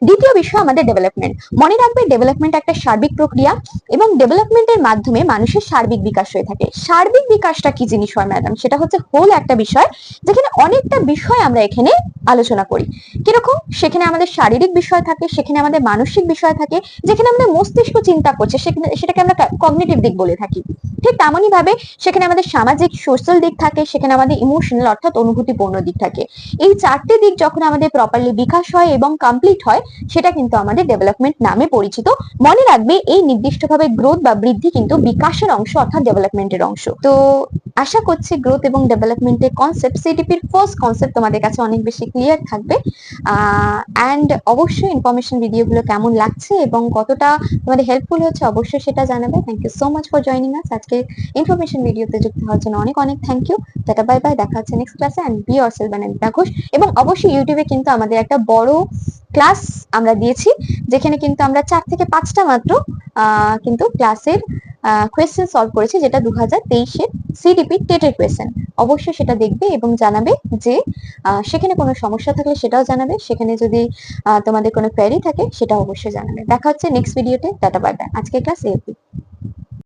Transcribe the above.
দ্বিতীয় বিষয় আমাদের ডেভেলপমেন্ট। মনে রাখবে ডেভেলপমেন্ট একটা সার্বিক প্রক্রিয়া এবং ডেভেলপমেন্টের মাধ্যমে মানুষের সার্বিক বিকাশ হয়ে থাকে। সার্বিক বিকাশটা কি জিনিস হয় ম্যাডাম? সেটা হচ্ছে হোল একটা বিষয়, যেখানে অনেকটা বিষয় আমরা এখানে আলোচনা করি। কিরকম? সেখানে আমাদের শারীরিক বিষয় থাকে, সেখানে আমাদের মানসিক বিষয় থাকে, যেখানে আমাদের মস্তিষ্ক চিন্তা করছে, সেটাকে আমরা কগনিটিভ দিক বলে থাকি। ঠিক তেমনই ভাবে সেখানে আমাদের সামাজিক সোশ্যাল দিক থাকে, সেখানে আমাদের ইমোশনাল অর্থাৎ অনুভূতিপূর্ণ দিক থাকে। এই চারটি দিক যখন আমাদের প্রপারলি বিকাশ হয় এবং কমপ্লিট হয়, সেটা কিন্তু আমাদের ডেভেলপমেন্ট নামে পরিচিত। মনে রাখবে এই নির্দিষ্টভাবে গ্রোথ বা বৃদ্ধি কিন্তু বিকাশের অংশ অর্থাৎ ডেভেলপমেন্টের অংশ। তো আশা করছি গ্রোথ এবং ডেভেলপমেন্টের কনসেপ্ট, সিডিপির ফার্স্ট কনসেপ্ট তোমাদের কাছে অনেক বেশি ক্লিয়ার থাকবে। অ্যান্ড অবশ্যই ইনফরমেশন ভিডিওগুলো কেমন লাগছে এবং কতটা তোমাদের হেল্পফুল হচ্ছে অবশ্যই সেটা জানাবে। Thank you so much for joining us. আজকে ইনফরমেশন ভিডিওতে যুক্ত হওয়ার জন্য অনেক অনেক thank you. Tata bye bye, দেখা হচ্ছে নেক্সট ক্লাসে। And be yourself Anindita Ghosh. এবং অবশ্যই ইউটিউবে কিন্তু আমাদের একটা বড় ক্লাস আমরা দিয়েছি, যেখানে কিন্তু আমরা 4 থেকে 5টা মাত্র কিন্তু ক্লাসের কোয়েশ্চেন সলভ করেছি, যেটা 2023-এর সিডিপি টেটের কোয়েশ্চেন। অবশ্যই সেটা দেখবে এবং জানাবে যে সেখানে কোনো সমস্যা থাকলে সেটাও জানাবে, সেখানে যদি তোমাদের কোনো কোয়েরি থাকে সেটাও অবশ্যই জানাবে। দেখা হচ্ছে নেক্সট ভিডিওতে। Tata bye by. আজকে ক্লাস এই অবধি।